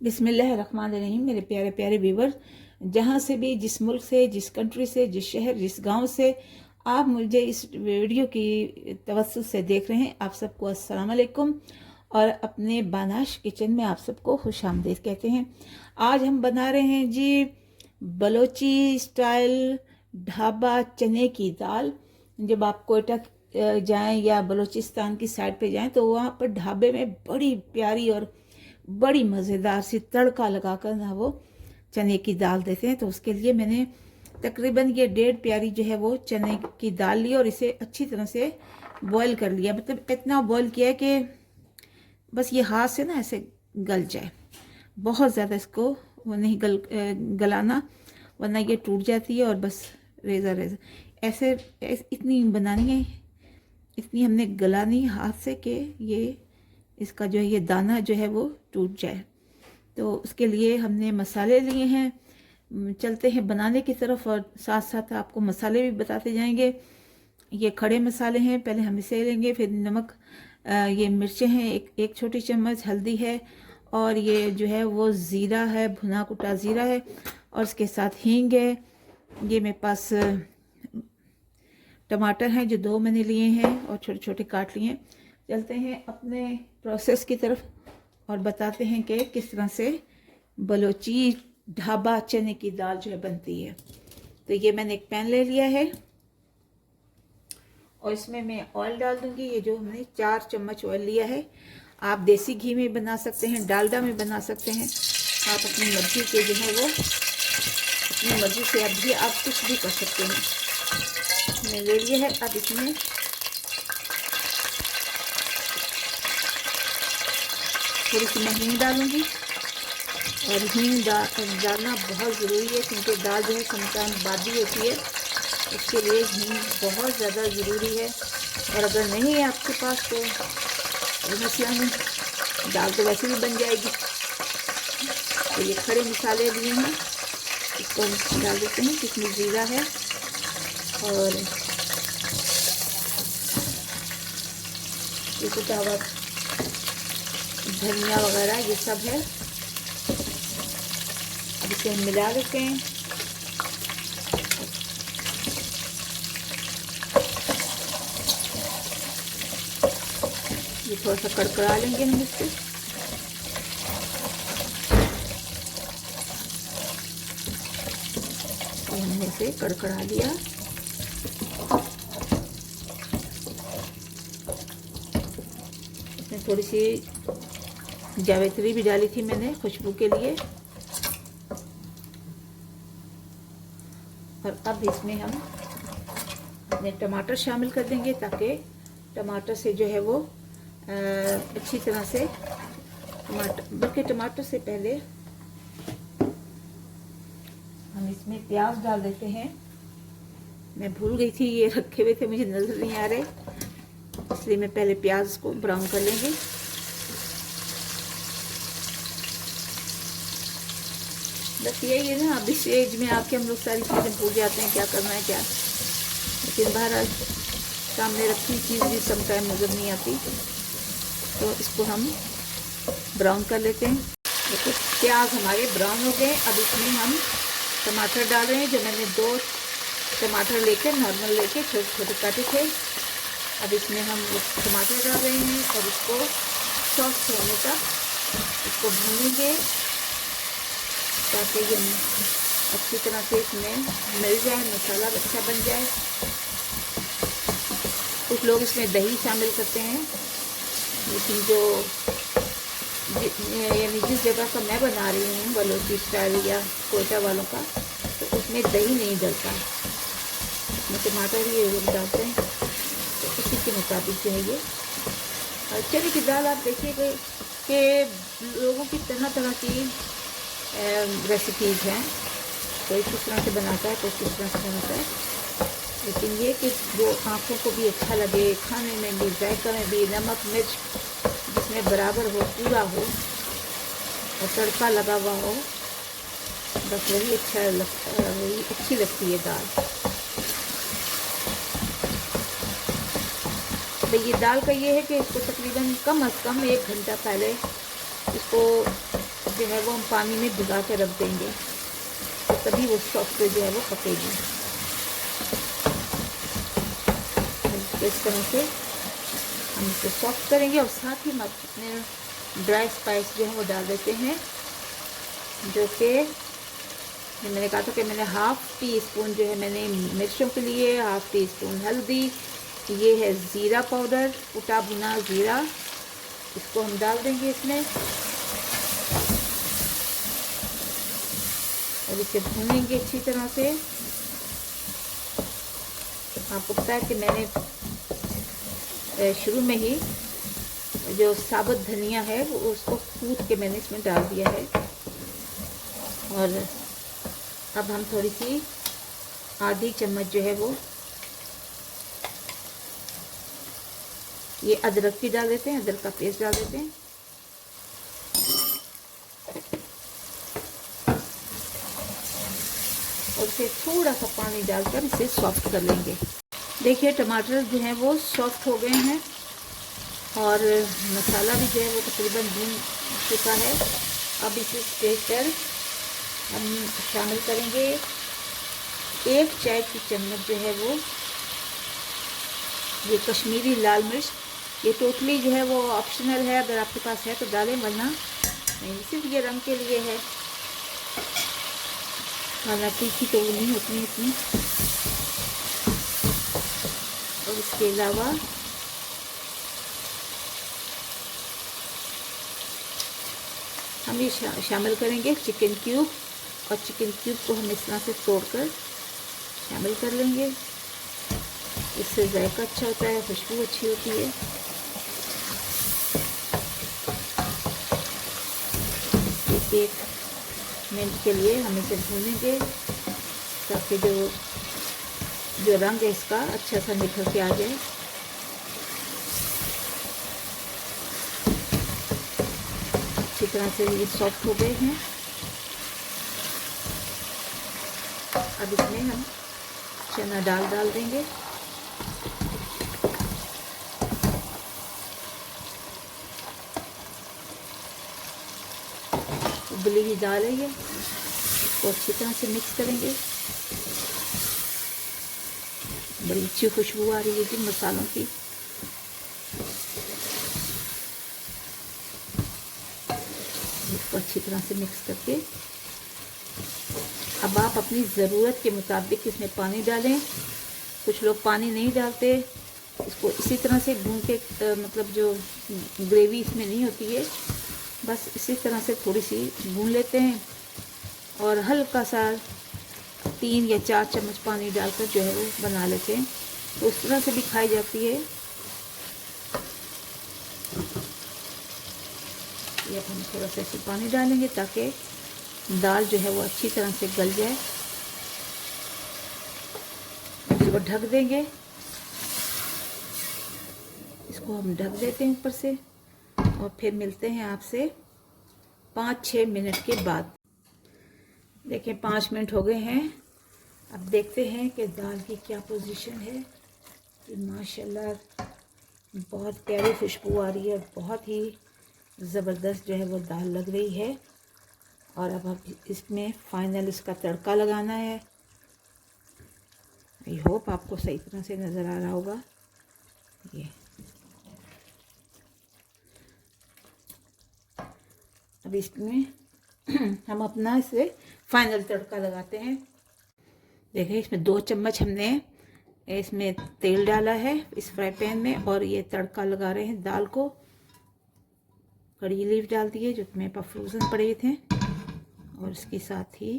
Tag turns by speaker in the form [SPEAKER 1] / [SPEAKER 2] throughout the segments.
[SPEAKER 1] बिस्मिल्लाहिर्रहमानिर्रहीम। मेरे प्यारे प्यारे व्यूवर, जहाँ से भी, जिस मुल्क से, जिस कंट्री से, जिस शहर, जिस गांव से आप मुझे इस वीडियो की तवज्जुह से देख रहे हैं, आप सबको अस्सलाम वालेकुम और अपने बानाश किचन में आप सबको खुशामदीद कहते हैं। आज हम बना रहे हैं जी बलोची स्टाइल ढाबा चने की दाल। जब आप कोयटा जाएं या बलूचिस्तान की साइड पे जाएं तो वहाँ पर ढाबे में बड़ी प्यारी और बड़ी मज़ेदार सी तड़का लगाकर ना वो चने की दाल देते हैं। तो उसके लिए मैंने तकरीबन ये 1.5 प्याली जो है वो चने की दाल ली और इसे अच्छी तरह से बॉईल कर लिया। मतलब इतना बॉईल किया कि बस ये हाथ से ना ऐसे गल जाए, बहुत ज़्यादा इसको वो नहीं गलाना, वरना ये टूट जाती है। और बस रेज़ा ऐसे इतनी बनानी है, इतनी हमने गलानी हाथ से कि ये इसका जो है ये दाना जो है वो टूट जाए। तो उसके लिए हमने मसाले लिए हैं। चलते हैं बनाने की तरफ और साथ साथ आपको मसाले भी बताते जाएंगे। ये खड़े मसाले हैं, पहले हम इसे लेंगे, फिर नमक, ये मिर्चें हैं, एक छोटी चम्मच हल्दी है, और ये जो है वो ज़ीरा है, भुना कुटा ज़ीरा है, और इसके साथ हींग है। ये मेरे पास टमाटर हैं जो 2 मैंने लिए हैं और छोटे छोटे काट लिए हैं। चलते हैं अपने प्रोसेस की तरफ और बताते हैं कि किस तरह से बलोची ढाबा चने की दाल जो है बनती है। तो ये मैंने एक पैन ले लिया है और इसमें मैं ऑयल डाल दूंगी। ये जो हमने 4 चम्मच ऑयल लिया है। आप देसी घी में बना सकते हैं, डालडा में बना सकते हैं, आप अपनी मर्जी के जो है वो अपनी मर्जी से आप कुछ भी कर सकते हैं। मैं ले लिया है। अब इसमें थोड़ी सी मैं हींग डालूंगी, और हींग डालना बहुत ज़रूरी है क्योंकि दाल जो है समटाइम बादी होती है, इसके लिए हींग बहुत ज़्यादा ज़रूरी है। और अगर नहीं है आपके पास तो मसला नहीं, दाल तो वैसे भी बन जाएगी। तो ये खड़े मसाले लिए हैं, इसको हम डाल देते हैं। किसमें ज़ीरा है और ये कुटा हुआ धनिया वगैरह ये सब है। अब इसे हम मिला देते हैं। ये थोड़ा सा कड़कड़ा लेंगे हम इससे। और हमने इसे कड़कड़ा लिया। इसमें थोड़ी सी जावित्री भी डाली थी मैंने खुशबू के लिए। और अब इसमें हम अपने टमाटर शामिल कर देंगे ताकि टमाटर से जो है वो अच्छी तरह से बल्कि टमाटर से पहले हम इसमें प्याज डाल देते हैं। मैं भूल गई थी, ये रखे हुए थे, मुझे नज़र नहीं आ रहे, इसलिए मैं पहले प्याज को ब्राउन कर लेंगे। बस यही है ना, अब इस एज में आके हम लोग सारी चीज़ें भूल जाते हैं क्या करना है क्या। लेकिन बहरहाल सामने रखी चीज़ भी समटाइम नज़र नहीं आती। तो इसको हम ब्राउन कर लेते हैं। देखो प्याज हमारे ब्राउन हो गए। अब इसमें हम टमाटर डाल रहे हैं, जो मैंने 2 टमाटर लेकर नॉर्मल लेके छोटे छोटे काटे थे। अब इसमें हम टमाटर डाल रहे हैं और इसको सॉफ्ट होने तक इसको भूनेंगे ताकि ये अच्छी तरह से इसमें मिल जाए, मसाला अच्छा बन जाए। कुछ लोग इसमें दही शामिल करते हैं, लेकिन जो यानी जिस जगह का मैं बना रही हूँ बलोची स्टाइल या कोयटा वालों का, तो उसमें दही नहीं डलता, उसमें टमाटर ही लोग डालते हैं। तो उसी के मुताबिक जो है ये चने की दाल आप देखिए कि लोगों की तरह तरह की रेसिपीज़ हैं, कोई किस तरह से बनाता है, कोई किस तरह से बनाता है। लेकिन ये कि जो आँखों को भी अच्छा लगे, खाने में भी, जायका में भी, नमक मिर्च जिसमें बराबर हो, पूरा हो और तड़का लगा हुआ हो, बस वही वही अच्छी लगती है दाल। तो ये दाल का ये है कि इसको तकरीबन कम अज़ कम 1 घंटा पहले इसको जो है वो हम पानी में भिगा के रख देंगे, तभी वो सॉफ्ट जो है वो पकेगी। इस तरह से हम इसे सॉफ्ट करेंगे। और साथ ही हम अपने ड्राई स्पाइस जो है वो डाल देते हैं, जो कि मैंने कहा था कि मैंने हाफ़ टी स्पून जो है मैंने मिर्चों के लिए, हाफ़ टी स्पून हल्दी, ये है ज़ीरा पाउडर, कुटा भुना ज़ीरा, इसको हम डाल देंगे इसमें और इसे भूनेंगे अच्छी तरह से। आपको पता है कि मैंने शुरू में ही जो साबुत धनिया है वो उसको कूट के मैंने इसमें डाल दिया है। और अब हम थोड़ी सी आधी चम्मच जो है वो ये अदरक की डाल देते हैं, अदरक का पेस्ट डाल देते हैं। और इसे थोड़ा सा पानी डालकर इसे सॉफ्ट कर लेंगे। देखिए टमाटर जो हैं वो सॉफ्ट हो गए हैं और मसाला भी जो है वो तकरीबन भून चुका है। अब इस स्टेज पर हम शामिल करेंगे 1 चाय की चम्मच जो है वो ये कश्मीरी लाल मिर्च। ये टोटली जो है वो ऑप्शनल है, अगर आपके पास है तो डालें, वरना नहीं, सिर्फ ये रंग के लिए है, वरना तीखी तो वो नहीं होती इतनी। और इसके अलावा हम ये शामिल करेंगे चिकन क्यूब, और चिकन क्यूब को हम इस तरह से तोड़कर शामिल कर लेंगे। इससे जायका अच्छा होता है, खुशबू अच्छी होती है। एक मिनट के लिए हम इसे भूनेंगे ताकि जो रंग है इसका अच्छा सा निखर के आ जाए। अच्छी तरह से ये सॉफ्ट हो गए हैं। अब इसमें हम चना दाल डाल देंगे। उबली हुई दाल है ये, इसको अच्छी तरह से मिक्स करेंगे। बड़ी अच्छी खुशबू आ रही है जी मसालों की। इसको अच्छी तरह से मिक्स करके अब आप अपनी ज़रूरत के मुताबिक इसमें पानी डालें। कुछ लोग पानी नहीं डालते, इसको इसी तरह से भून के मतलब जो ग्रेवी इसमें नहीं होती है, बस इसी तरह से थोड़ी सी भून लेते हैं और हल्का सा 3 या 4 चम्मच पानी डालकर जो है वो बना लेते हैं, तो उस तरह से भी खाई जाती है। ये हम थोड़ा सा ऐसे पानी डालेंगे ताकि दाल जो है वो अच्छी तरह से गल जाए। इसको ढक देंगे, इसको हम ढक देते हैं ऊपर से और फिर मिलते हैं आपसे 5-6 मिनट के बाद। देखिए 5 मिनट हो गए हैं। अब देखते हैं कि दाल की क्या पोजीशन है। माशाल्लाह बहुत प्यारी खुशबू आ रही है, बहुत ही ज़बरदस्त जो है वो दाल लग रही है। और अब इसमें फाइनल इसका तड़का लगाना है। आई होप आपको सही तरह से नज़र आ रहा होगा। ये अब इसमें हम अपना इसे फाइनल तड़का लगाते हैं। देखिए इसमें 2 चम्मच हमने इसमें तेल डाला है इस फ्राई पैन में, और ये तड़का लगा रहे हैं दाल को। कड़ी लीफ डाल दी है जो कि मेरे पास फ्रोज़न पड़े थे, और इसके साथ ही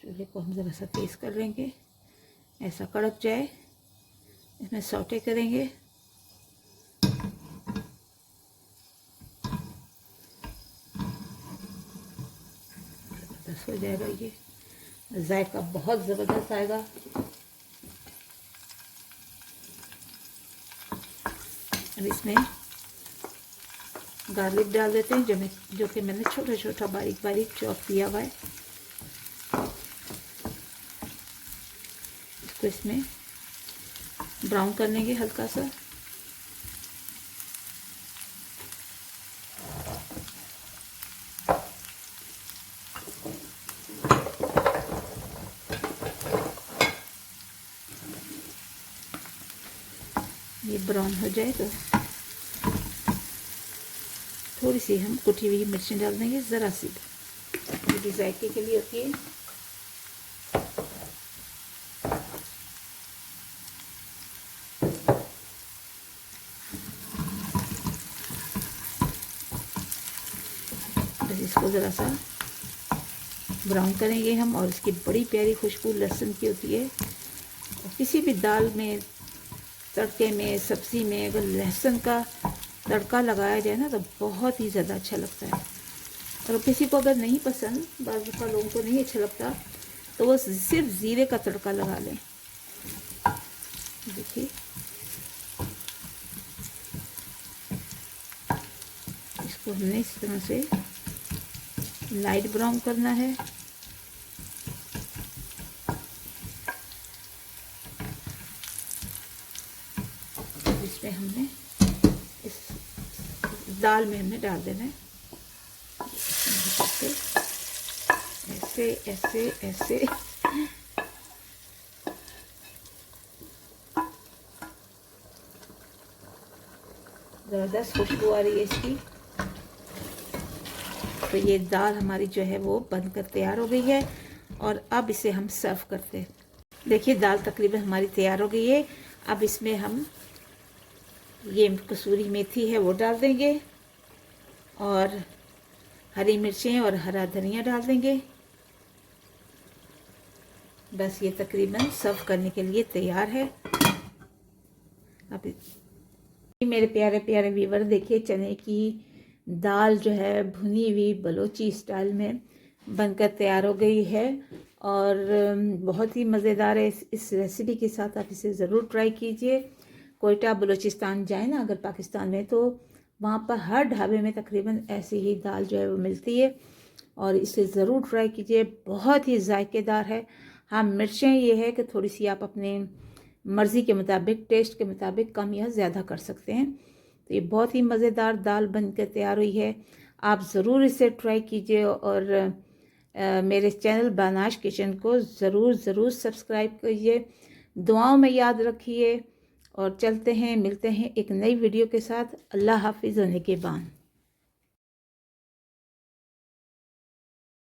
[SPEAKER 1] चूल्हे को हम ज़रा सा तेज़ कर लेंगे, ऐसा कड़क जाए। इसमें सौटे करेंगे। ज़बरदस्त हो जाएगा, ये जायका बहुत ज़बरदस्त आएगा। अब इसमें गार्लिक डाल देते हैं जो कि मैंने छोटा छोटा बारीक बारीक चॉप किया हुआ है। इसको इसमें ब्राउन कर लेंगे हल्का सा। ये ब्राउन हो जाए तो थोड़ी सी हम कुटी हुई मिर्ची डाल देंगे, ज़रा सी, ये भी जायके के लिए होती है। बस इसको ज़रा सा ब्राउन करेंगे हम, और इसकी बड़ी प्यारी खुशबू लहसुन की होती है। और किसी भी दाल में, तड़के में, सब्ज़ी में अगर लहसुन का तड़का लगाया जाए ना तो बहुत ही ज़्यादा अच्छा लगता है। और किसी को अगर नहीं पसंद, बाज़ का लोगों को नहीं अच्छा लगता, तो वो सिर्फ ज़ीरे का तड़का लगा लें। देखिए इसको हमने इस तरह से लाइट ब्राउन करना है। इसमें हमने इस दाल में हमने डाल देना है, ऐसे ऐसे ऐसे। ज़बरदस्त खुशबू आ रही है इसकी। तो ये दाल हमारी जो है वो बनकर तैयार हो गई है, और अब इसे हम सर्व करते हैं। देखिए दाल तकरीबन हमारी तैयार हो गई है। अब इसमें हम ये कसूरी मेथी है वो डाल देंगे, और हरी मिर्चें और हरा धनिया डाल देंगे। बस ये तकरीबन सर्व करने के लिए तैयार है। अब मेरे प्यारे प्यारे व्यूवर, देखिए चने की दाल जो है भुनी हुई बलोची स्टाइल में बनकर तैयार हो गई है, और बहुत ही मज़ेदार है। इस रेसिपी के साथ आप इसे ज़रूर ट्राई कीजिए। कोयटा बलूचिस्तान जाए ना अगर पाकिस्तान में, तो वहाँ पर हर ढाबे में तकरीबन ऐसी ही दाल जो है वो मिलती है, और इसे ज़रूर ट्राई कीजिए। बहुत ही जायकेदार है। हाँ, मिर्चें ये है कि थोड़ी सी आप अपने मर्ज़ी के मुताबिक, टेस्ट के मुताबिक कम या ज़्यादा कर सकते हैं। तो ये बहुत ही मज़ेदार दाल बनकर तैयार हुई है। आप ज़रूर इसे ट्राई कीजिए, और मेरे चैनल बानाश किचन को ज़रूर सब्सक्राइब कीजिए। दुआओं में याद रखिए, और चलते हैं, मिलते हैं एक नई वीडियो के साथ। अल्लाह हाफिज़, निगहबान।